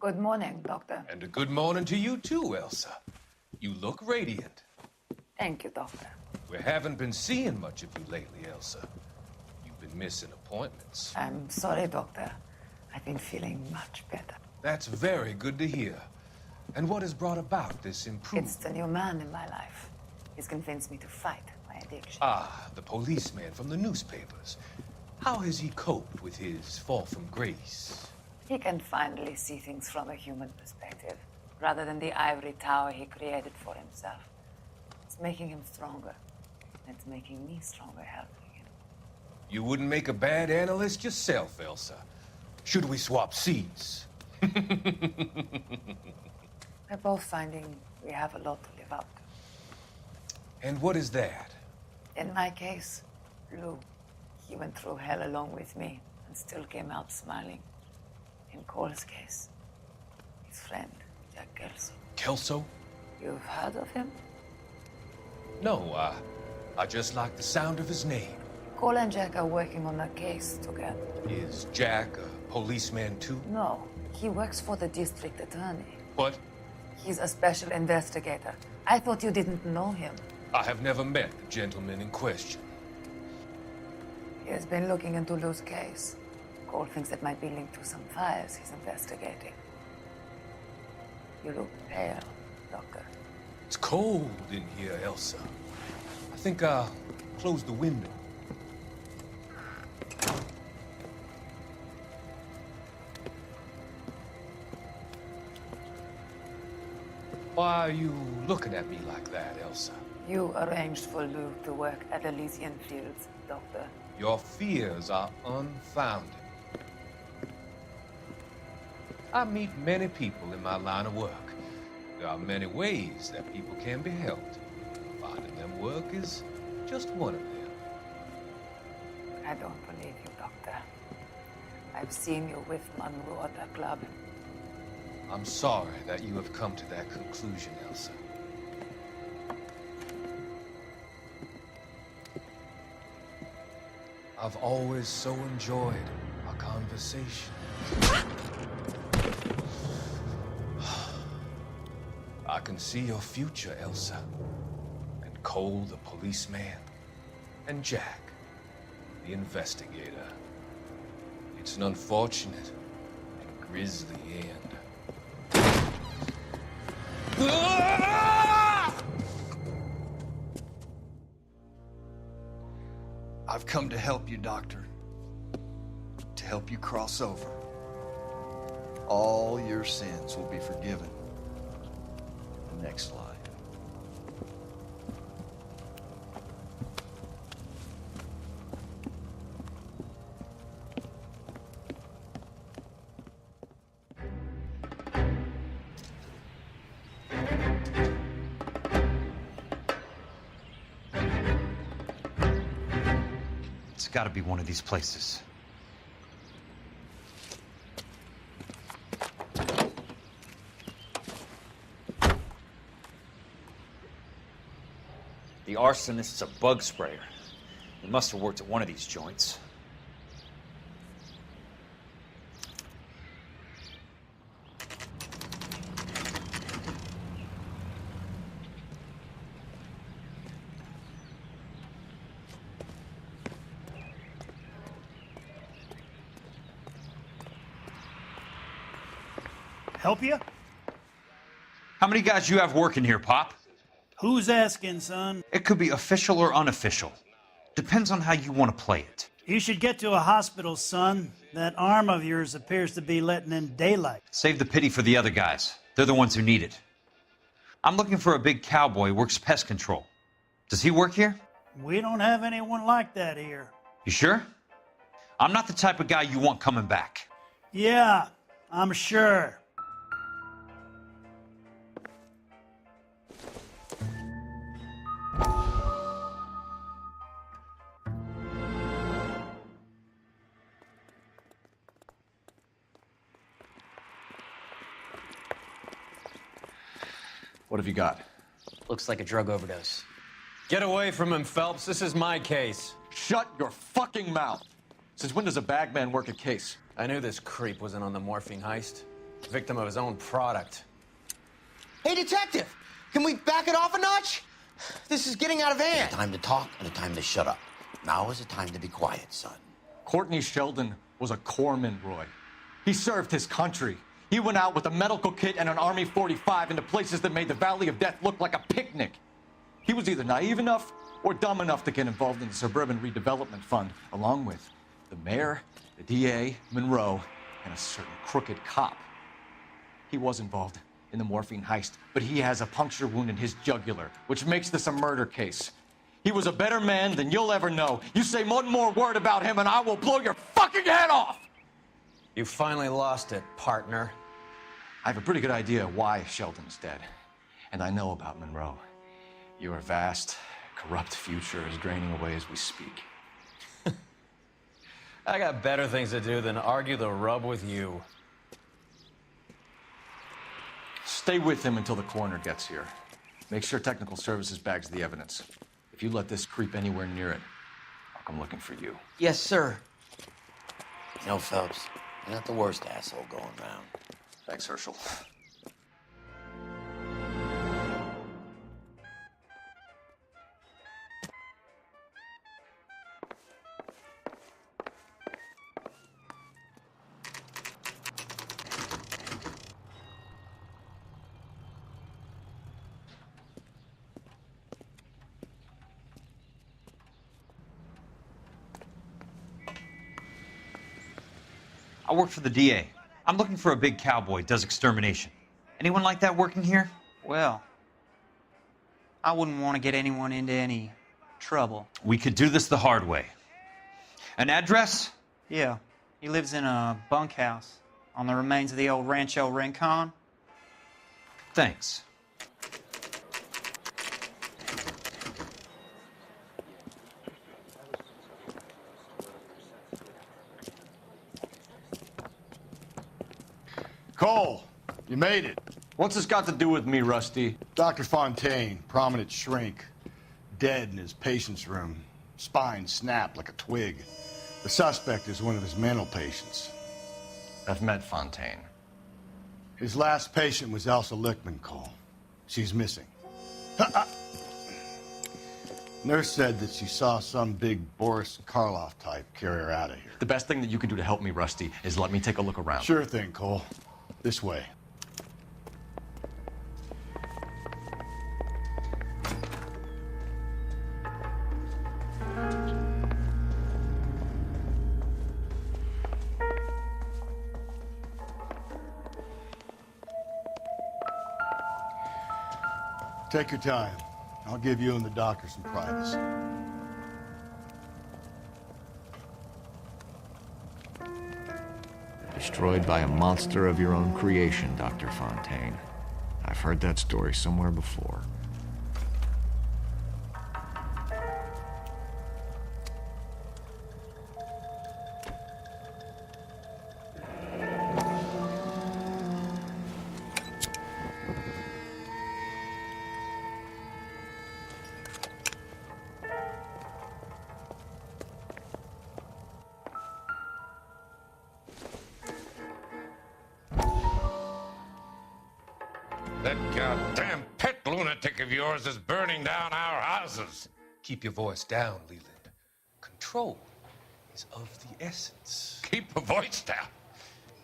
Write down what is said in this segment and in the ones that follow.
Good morning, Doctor. And a good morning to you too, Elsa. You look radiant. Thank you, Doctor. We haven't been seeing much of you lately, Elsa. You've been missing appointments. I'm sorry, Doctor. I've been feeling much better. That's very good to hear. And what has brought about this improvement? It's the new man in my life. He's convinced me to fight my addiction. Ah, the policeman from the newspapers. How has he coped with his fall from grace? He can finally see things from a human perspective, rather than the ivory tower he created for himself. It's making him stronger. And it's making me stronger helping him. You wouldn't make a bad analyst yourself, Elsa. Should we swap seats? We're both finding we have a lot to live up to. And what is that? In my case, Lou, he went through hell along with me and still came out smiling. In Cole's case, his friend, Jack Kelso. Kelso? You've heard of him? No, I just like the sound of his name. Cole and Jack are working on a case together. Is Jack a policeman too? No, he works for the district attorney. What? He's a special investigator. I thought you didn't know him. I have never met the gentleman in question. He has been looking into Lou's case. Cole thinks it might be linked to some fires he's investigating. You look pale, Doctor. It's cold in here, Elsa. I think I'll close the window. Why are you looking at me like that, Elsa? You arranged for Lou to work at Elysian Fields, Doctor. Your fears are unfounded. I meet many people in my line of work. There are many ways that people can be helped. Finding them work is just one of them. I don't believe you, Doctor. I've seen you with Monroe at the club. I'm sorry that you have come to that conclusion, Elsa. I've always so enjoyed our conversation. I can see your future, Elsa. And Cole, the policeman. And Jack, the investigator. It's an unfortunate and grisly end. I've come to help you, Doctor. To help you cross over. All your sins will be forgiven. Next slide. It's got to be one of these places. The arsonist's a bug sprayer. He must have worked at one of these joints. Help you? How many guys you have working here, Pop? Who's asking, son? It could be official or unofficial. Depends on how you want to play it. You should get to a hospital, son. That arm of yours appears to be letting in daylight. Save the pity for the other guys. They're the ones who need it. I'm looking for a big cowboy who works pest control. Does he work here? We don't have anyone like that here. You sure? I'm not the type of guy you want coming back. Yeah, I'm sure. What have you got? Looks like a drug overdose. Get away from him, Phelps. This is my case. Shut your fucking mouth. Since when does a bagman work a case? I knew this creep wasn't on the morphine heist. Victim of his own product. Hey, detective! Can we back it off a notch? This is getting out of hand. A time to talk and a time to shut up. Now is the time to be quiet, son. Courtney Sheldon was a corpsman, Roy. He served his country. He went out with a medical kit and an Army 45 into places that made the Valley of Death look like a picnic. He was either naive enough or dumb enough to get involved in the Suburban Redevelopment Fund, along with the mayor, the DA, Monroe, and a certain crooked cop. He was involved in the morphine heist, but he has a puncture wound in his jugular, which makes this a murder case. He was a better man than you'll ever know. You say one more word about him and I will blow your fucking head off! You finally lost it, partner. I have a pretty good idea why Sheldon's dead. And I know about Monroe. Your vast, corrupt future is draining away as we speak. I got better things to do than argue the rub with you. Stay with him until the coroner gets here. Make sure technical services bags the evidence. If you let this creep anywhere near it, I'll come looking for you. Yes, sir. You know, Phelps, you're not the worst asshole going round. Thanks, Herschel. I work for the DA. I'm looking for a big cowboy, does extermination. Anyone like that working here? Well, I wouldn't want to get anyone into any trouble. We could do this the hard way. An address? Yeah, he lives in a bunkhouse on the remains of the old Rancho Rincon. Thanks. Cole, you made it. What's this got to do with me, Rusty? Dr. Fontaine, prominent shrink, dead in his patient's room. Spine snapped like a twig. The suspect is one of his mental patients. I've met Fontaine. His last patient was Elsa Lichtman, Cole. She's missing. Nurse said that she saw some big Boris Karloff type carry her out of here. The best thing that you can do to help me, Rusty, is let me take a look around. Sure thing, Cole. This way. Take your time. I'll give you and the doctor some privacy. Destroyed by a monster of your own creation, Dr. Fontaine. I've heard that story somewhere before. That goddamn pet lunatic of yours is burning down our houses. Keep your voice down, Leland. Control is of the essence. Keep your voice down.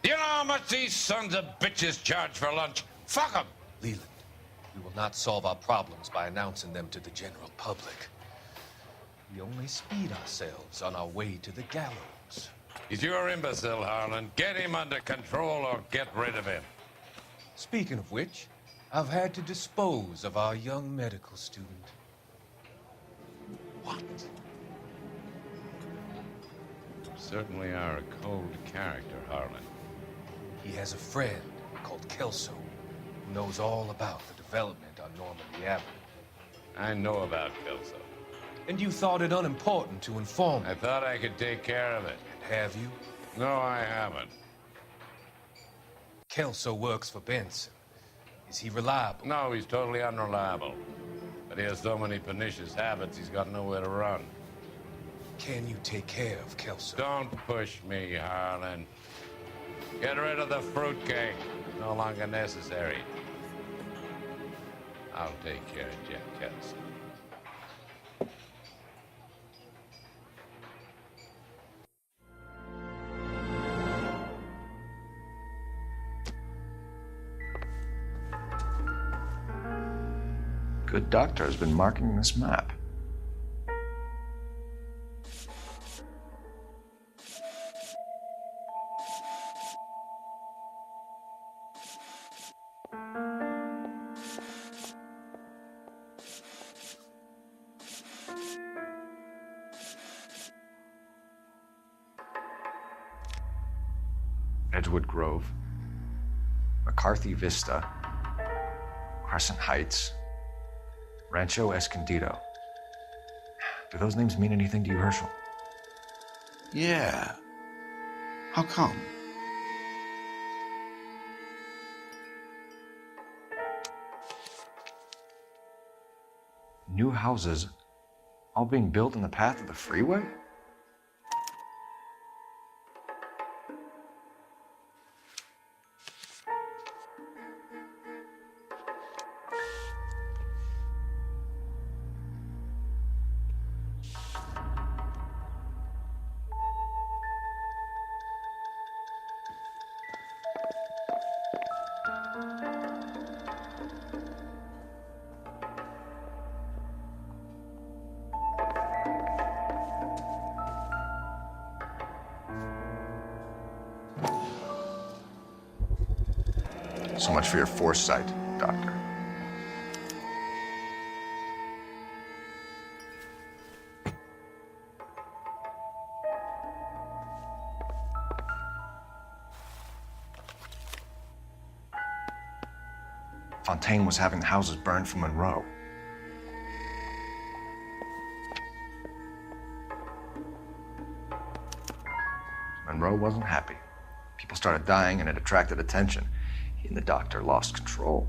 You know how much these sons of bitches charge for lunch? Fuck them. Leland, we will not solve our problems by announcing them to the general public. We only speed ourselves on our way to the gallows. He's your imbecile, Harlan. Get him under control or get rid of him. Speaking of which, I've had to dispose of our young medical student. What? You certainly are a cold character, Harlan. He has a friend called Kelso who knows all about the development on Normandy Avenue. I know about Kelso. And you thought it unimportant to inform me. I thought I could take care of it. And have you? No, I haven't. Kelso works for Benson. Is he reliable? No, he's totally unreliable. But he has so many pernicious habits, he's got nowhere to run. Can you take care of Kelso? Don't push me, Harlan. Get rid of the fruitcake. no longer necessary. I'll take care of Jack Kelso. Good doctor has been marking this map. Edgewood Grove, McCarthy Vista, Crescent Heights, Rancho Escondido. Do those names mean anything to you, Herschel? Yeah. How come? New houses all being built in the path of the freeway? So much for your foresight, Doctor. Fontaine was having the houses burned for Monroe. Monroe wasn't happy. People started dying and it attracted attention. He and the doctor lost control.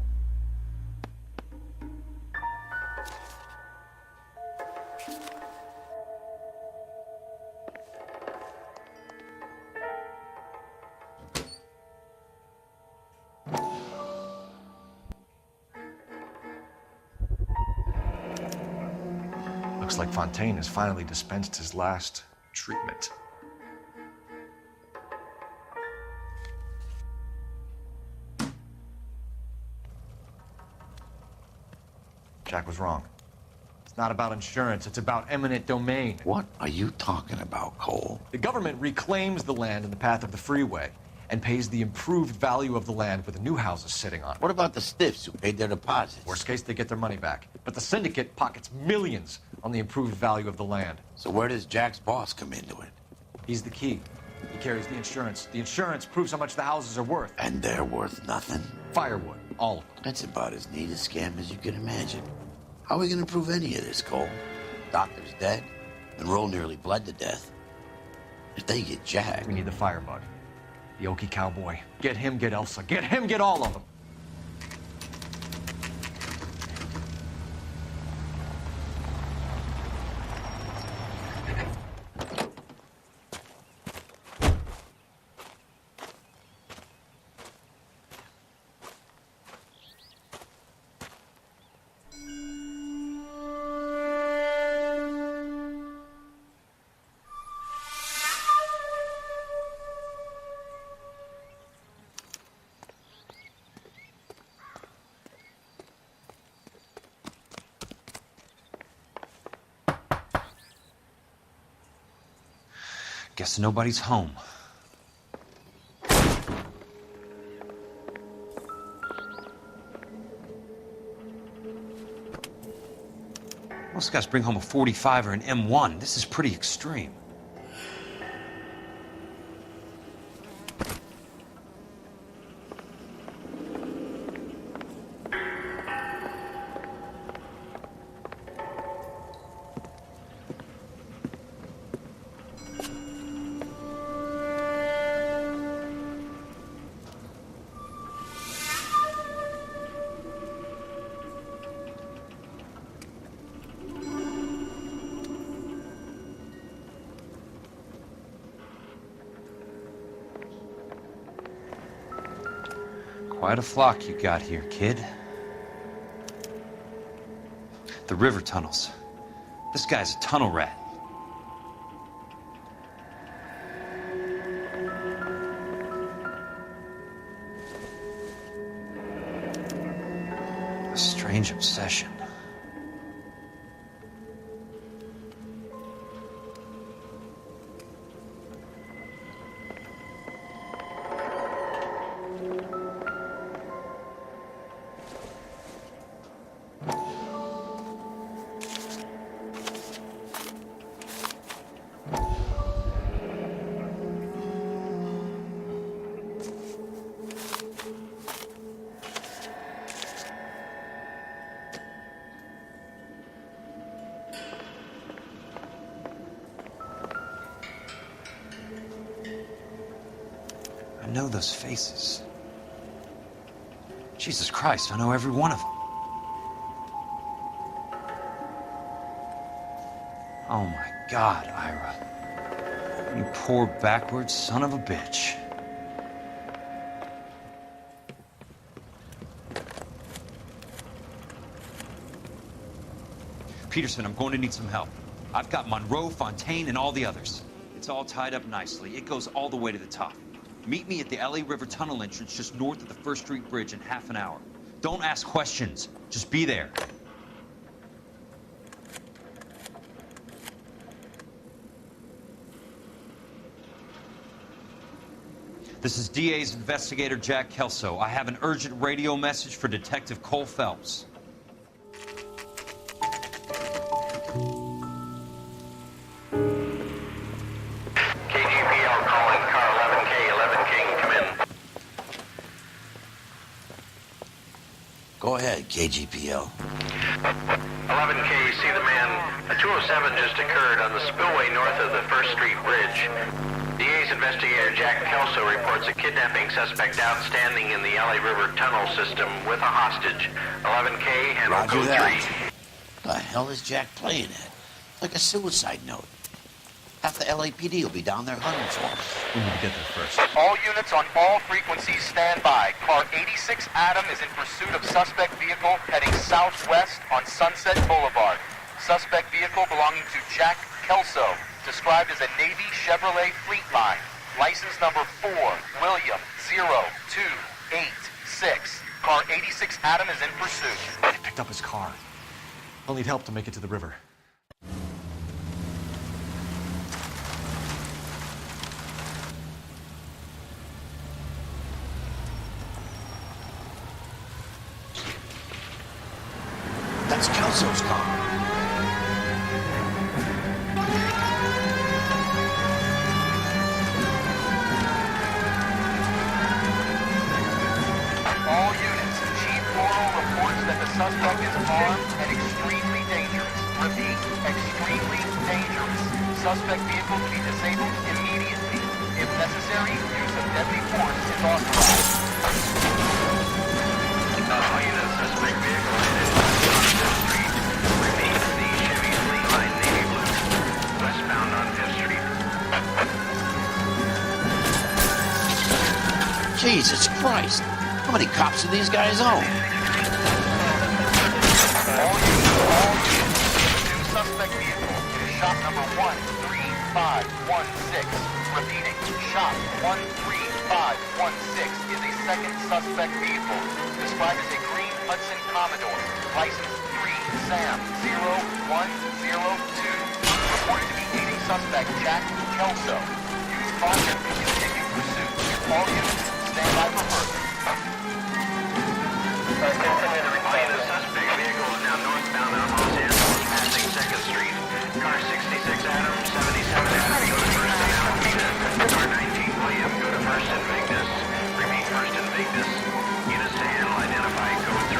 Looks like Fontaine has finally dispensed his last treatment. Jack was wrong. It's not about insurance, it's about eminent domain. What are you talking about, Cole? The government reclaims the land in the path of the freeway and pays the improved value of the land with the new houses sitting on it. What about the stiffs who paid their deposits? Worst case, they get their money back. But the syndicate pockets millions on the improved value of the land. So where does Jack's boss come into it? He's the key. He carries the insurance. The insurance proves how much the houses are worth. And they're worth nothing? Firewood, all of them. That's about as neat a scam as you can imagine. How are we gonna prove any of this, Cole? Doctor's dead. Monroe nearly bled to death. If they get Jack... We need the firebug. The Okie cowboy. Get him, get Elsa. Get him, get all of them. Guess nobody's home. Most guys bring home a 45 or an M1. This is pretty extreme. Quite a flock you got here, kid. The river tunnels. This guy's a tunnel rat. A strange obsession. I know those faces. Jesus Christ, I know every one of them. Oh my God, Ira. You poor backwards son of a bitch. Peterson, I'm going to need some help. I've got Monroe, Fontaine, and all the others. It's all tied up nicely. It goes all the way to the top. Meet me at the LA River Tunnel entrance just north of the First Street Bridge in half an hour. Don't ask questions. Just be there. This is DA's investigator Jack Kelso. I have an urgent radio message for Detective Cole Phelps. Go ahead, KGPL. 11K, see the man. A 207 just occurred on the spillway north of the First Street Bridge. DA's investigator Jack Kelso reports a kidnapping suspect outstanding in the LA River tunnel system with a hostage. 11K, handle Roger code that. 3. The hell is Jack playing at? Like a suicide note. Half the LAPD will be down there hunting for him. We need to get there first. All units on all frequencies stand by. Car 86 Adam is in pursuit of suspect vehicle heading southwest on Sunset Boulevard. Suspect vehicle belonging to Jack Kelso, described as a Navy Chevrolet Fleetline. License number 4, William 0286. Car 86 Adam is in pursuit. They picked up his car. I'll need help to make it to the river. That's Kelso's car. All units, Chief Laurel reports that the suspect is armed and extremely dangerous. Repeat, extremely dangerous. Suspect vehicle to be disabled immediately. If necessary, use of deadly force is authorized. All units, suspect vehicle headed on 5th Street. Repeat, the Chevy Fleetline Navy Blue. Westbound on 5th Street. Jesus Christ. How many cops do these guys own? All units, new suspect vehicle. It is shop number 13516. Repeating, shop 13516 is a second suspect vehicle, described as a green Hudson Commodore, license 3 Sam 0102, reported to be aiding suspect Jack Kelso. Use caution to continue pursuit. All units, stand by for further. The suspect vehicle is now northbound on Los Angeles, passing 2nd Street. Car 66 Adam, 77 Adam, go to 1st and Alameda. Car 19 William, go to 1st and Vignes. Repeat, 1st and Vignes. Units to handle, identify code 3.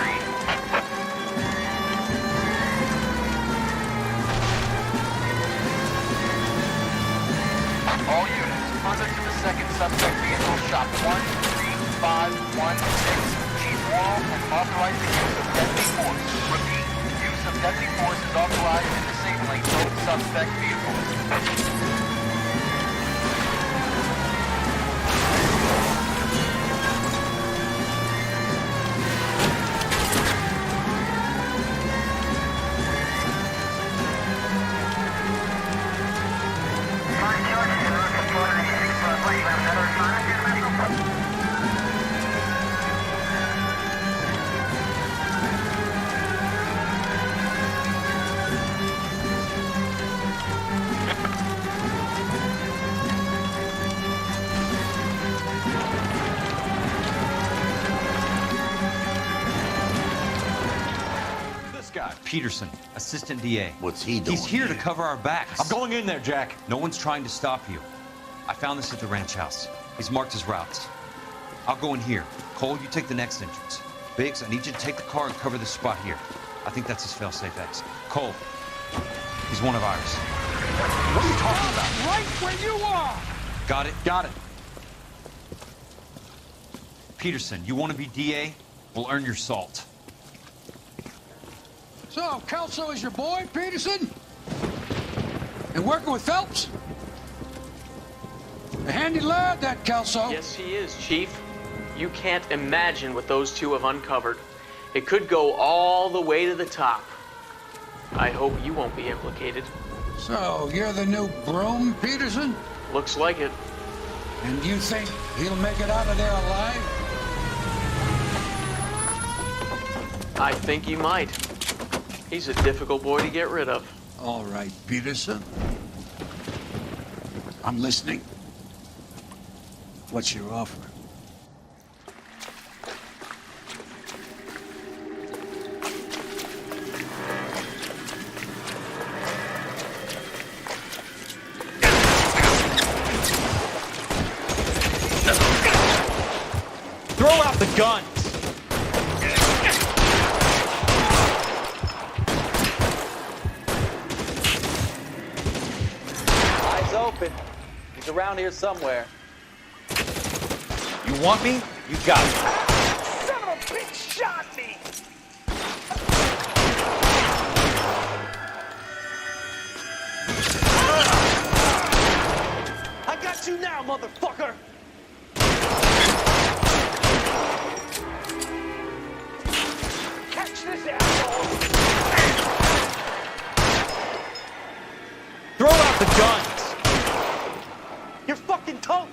All units, further to the second suspect vehicle, shop 13516. Chief Laurel has authorized the use of deadly force. Repeat, use of deadly force is authorized in disabling both suspect vehicles. Peterson, assistant DA. What's he doing? He's here to cover our backs. I'm going in there, Jack. No one's trying to stop you. I found this at the ranch house. He's marked his routes. I'll go in here. Cole, you take the next entrance. Biggs, I need you to take the car and cover this spot here. I think that's his fail-safe exit. Cole, he's one of ours. What are you talking about? Right where you are! Got it? Got it. Peterson, you want to be DA? We'll earn your salt. So, Kelso is your boy, Peterson? And working with Phelps? A handy lad, that Kelso. Yes, he is, Chief. You can't imagine what those two have uncovered. It could go all the way to the top. I hope you won't be implicated. So, you're the new broom, Peterson? Looks like it. And you think he'll make it out of there alive? I think he might. He's a difficult boy to get rid of. All right, Peterson. I'm listening. What's your offer? Throw out the guns! Eyes open. He's around here somewhere. You want me? You got me. Son of a bitch shot me! I got you now, motherfucker! Catch this asshole! Throw out the guns! You're fucking toast!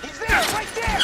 He's there, right there!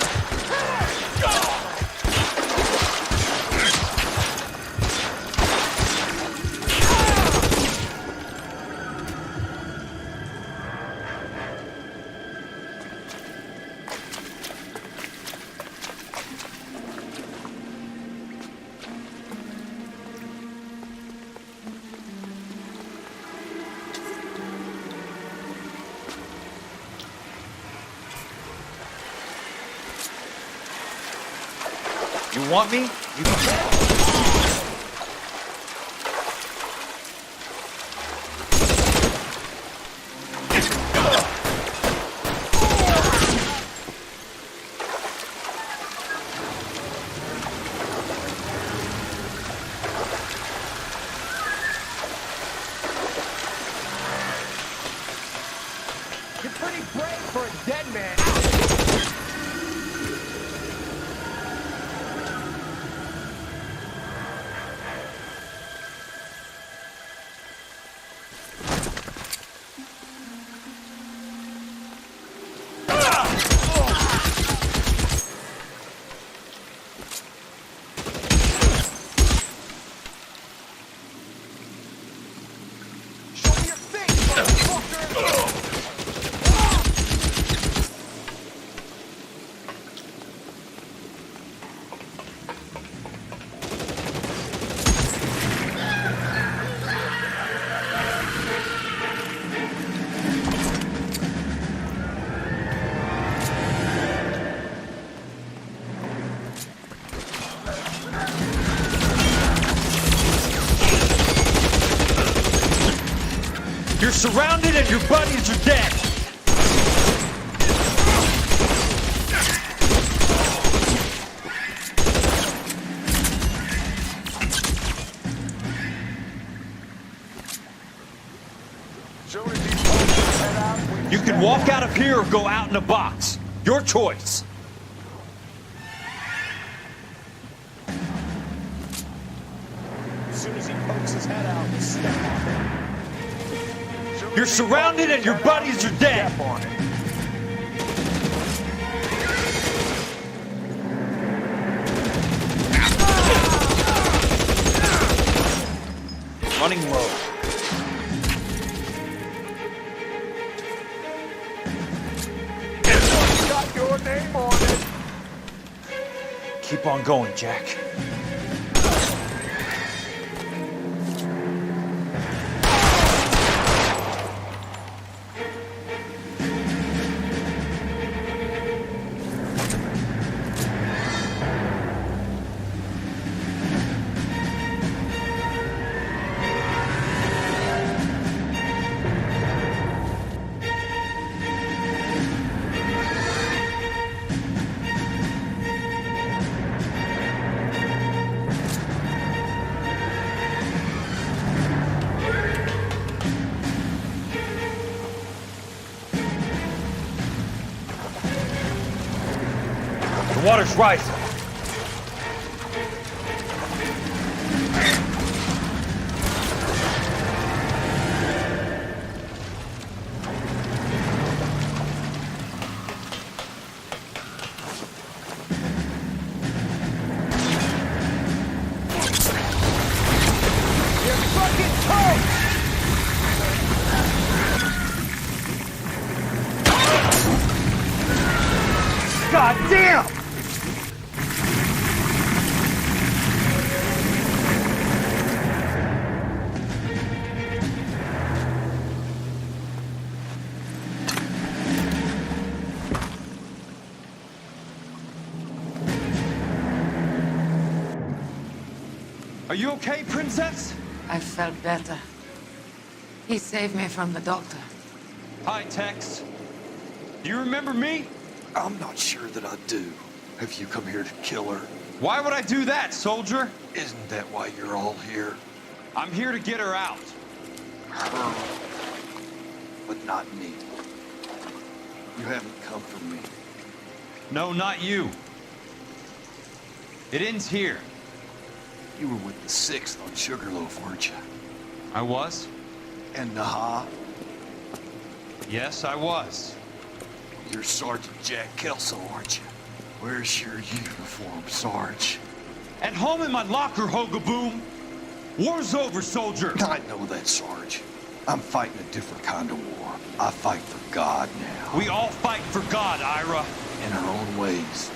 You want me? You can. You're pretty brave for a dead man. You're surrounded and your buddies are dead! You can walk out of here or go out in a box. Your choice. As soon as he pokes his head out, step on it. You're surrounded and your buddies are dead. Step on it. Running low. Got your name on it. Keep on going, Jack. The water's rising. God damn! Are you okay, Princess? I felt better. He saved me from the doctor. Hi, Tex. Do you remember me? I'm not sure that I do. Have you come here to kill her? Why would I do that, soldier? Isn't that why you're all here? I'm here to get her out. Her. But not me. You haven't come for me. No, not you. It ends here. You were with the 6th on Sugarloaf, weren't you? I was? And Naha? Yes, I was. You're Sergeant Jack Kelso, aren't you? Where's your uniform, Sarge? At home in my locker, Hogaboom. War's over, soldier. I know that, Sarge. I'm fighting a different kind of war. I fight for God now. We all fight for God, Ira. In our own ways.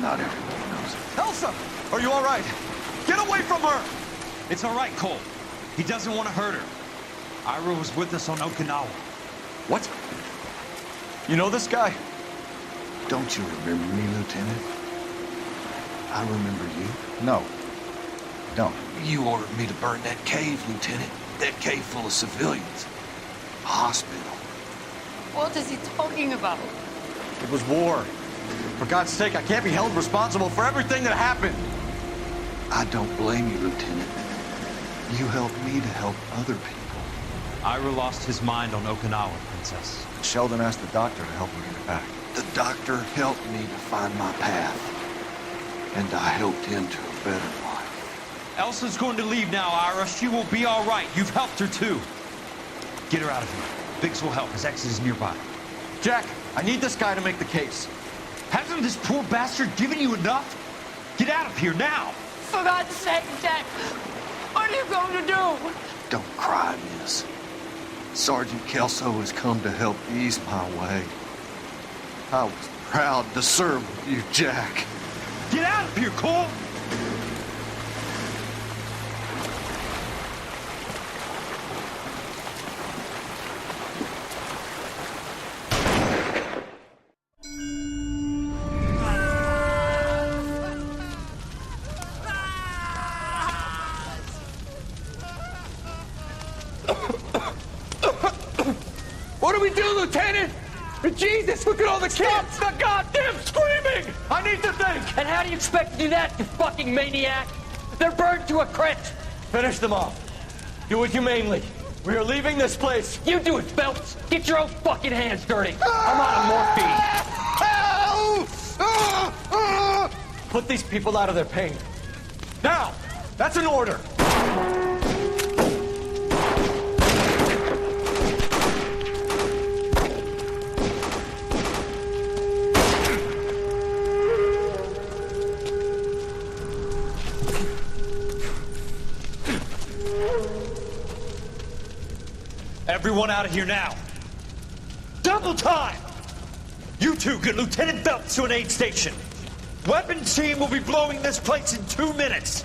Not everyone knows it. Elsa! Are you all right? Get away from her! It's all right, Cole. He doesn't want to hurt her. Ira was with us on Okinawa. What? You know this guy? Don't you remember me, Lieutenant? I remember you. No. Don't. You ordered me to burn that cave, Lieutenant. That cave full of civilians. A hospital. What is he talking about? It was war. For God's sake, I can't be held responsible for everything that happened. I don't blame you, Lieutenant. You helped me to help other people. Ira lost his mind on Okinawa, Princess. Sheldon asked the doctor to help him get it back. The doctor helped me to find my path. And I helped him to a better life. Elsa's going to leave now, Ira. She will be all right. You've helped her, too. Get her out of here. Biggs will help. His exit is nearby. Jack, I need this guy to make the case. Hasn't this poor bastard given you enough? Get out of here now! For God's sake, Jack! What are you going to do? Don't cry, miss. Sergeant Kelso has come to help ease my way. I was proud to serve with you, Jack. Get out of here, Cole! What do we do, Lieutenant? Jesus, look at all the kids! Stop the goddamn screaming! I need to think! And how do you expect to do that, you fucking maniac? They're burned to a crisp! Finish them off. Do it humanely. We are leaving this place. You do it, Phelps! Get your own fucking hands dirty! I'm out of morphine! Put these people out of their pain. Now! That's an order! everyone out of here now. Double time! You two get Lieutenant Phelps to an aid station. Weapons team will be blowing this place in 2 minutes.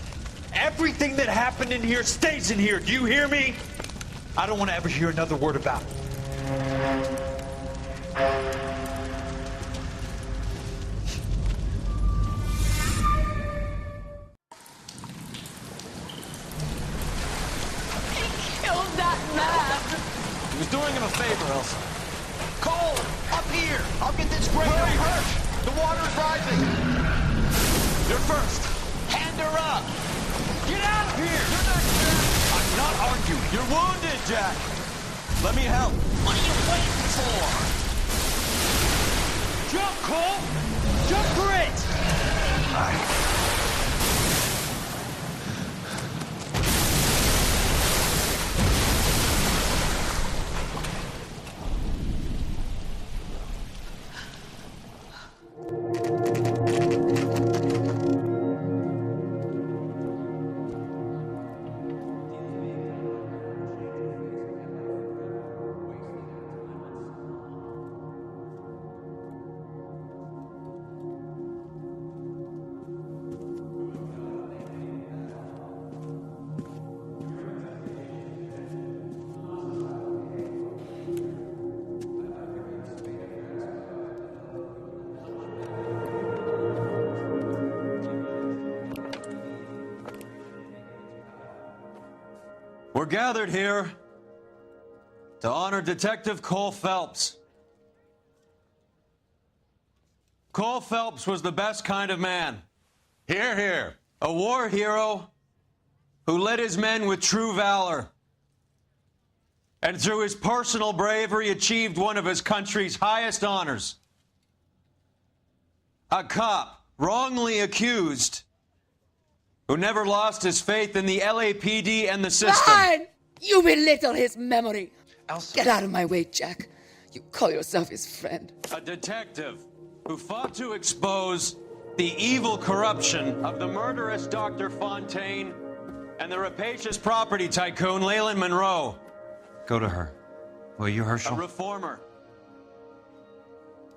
Everything that happened in here stays in here. Do you hear me? I don't want to ever hear another word about it. Killed that man! He was doing him a favor, Elsa. Cole, up here! I'll get this grader! Hurry, Hirsch! The water's rising! You're first! Hand her up! Get out of here! You're not Jack! I'm not arguing. You're wounded, Jack! Let me help. What are you waiting for? Jump, Cole! Jump for it! We're gathered here to honor Detective Cole Phelps. Cole Phelps was the best kind of man. Hear, hear. A war hero who led his men with true valor. And through his personal bravery achieved one of his country's highest honors. A cop wrongly accused who never lost his faith in the LAPD and the system. Fine! You belittle his memory. Elsa. Get out of my way, Jack. You call yourself his friend. A detective who fought to expose the evil corruption of the murderous Dr. Fontaine and the rapacious property tycoon Leyland Monroe. Go to her. Will you, Herschel? A reformer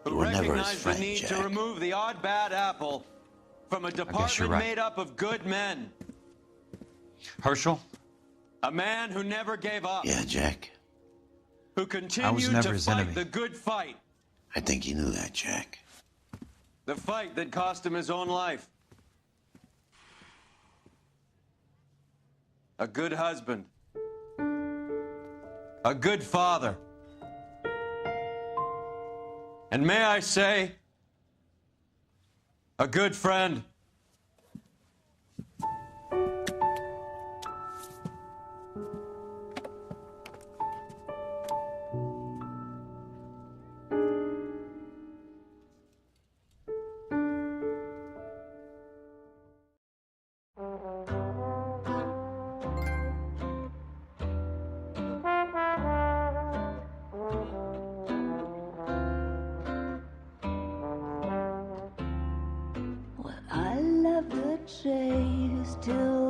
You who were never his recognized friend, the need Jack. to remove the odd bad apple from a department right. made up of good men. Herschel? A man who never gave up. Yeah, Jack. Who continued never to his fight enemy. the good fight. I think you knew that, Jack. The fight that cost him his own life. A good husband. A good father. And may I say, a good friend. I love the chase till